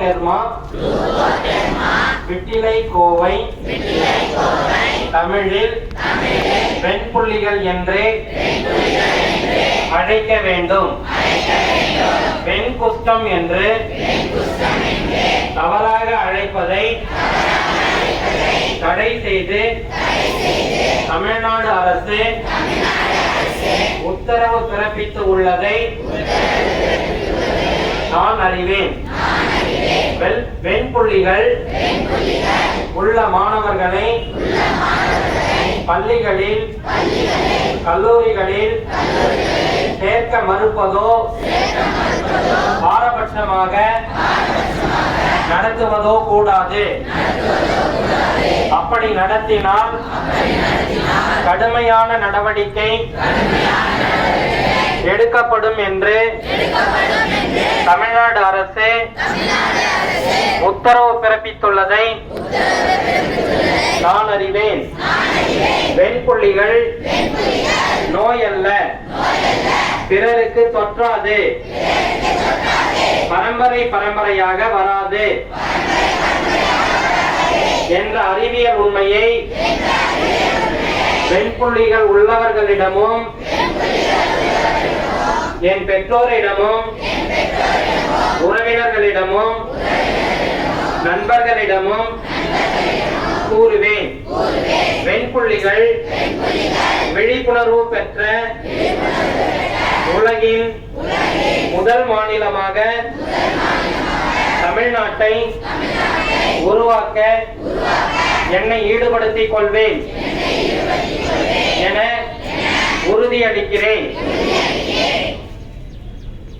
Derma விட்டிலை Kovai தமிழில் வெண்புள்ளிகள் என்றே அழைக்க வேண்டும். வெண்குஷ்டம் என்று தவறாக அழைப்பதை தடை செய்து தமிழ்நாடு அரசு உத்தரவு பிறப்பித்து உள்ளதை நான் அறிவேன். வெண்புள்ளிகள் உள்ள மாணவர்களை பள்ளிகளில் கல்லூரிகளில் சேர்க்க மறுப்பதோ பாரபட்சமாக நடத்துவதோ கூடாது. அப்படி நடத்தினால் கடுமையான நடவடிக்கை எடுக்கப்படும் என்று தமிழ்நாடு அரசு உத்தரவு பிறப்பித்துள்ளதை நான் அறிவேன். வெண்புள்ளிகள் நோய் அல்ல, பிறருக்கு தொற்றாது, பரம்பரையாக வராது என்ற அறிவியல் உண்மையை வெண்புள்ளிகள் உள்ளவர்களிடமும் என் பெற்றோரிடமும் உறவினர்களிடமும் நண்பர்களிடமும் கூறுவேன். வெண்புள்ளிகள் விழிப்புணர்வு பெற்ற உலகின் முதல் மாநிலமாக தமிழ்நாட்டை உருவாக்க என்னை ஈடுபடுத்திக் கொள்வேன் என உறுதியளிக்கிறேன்.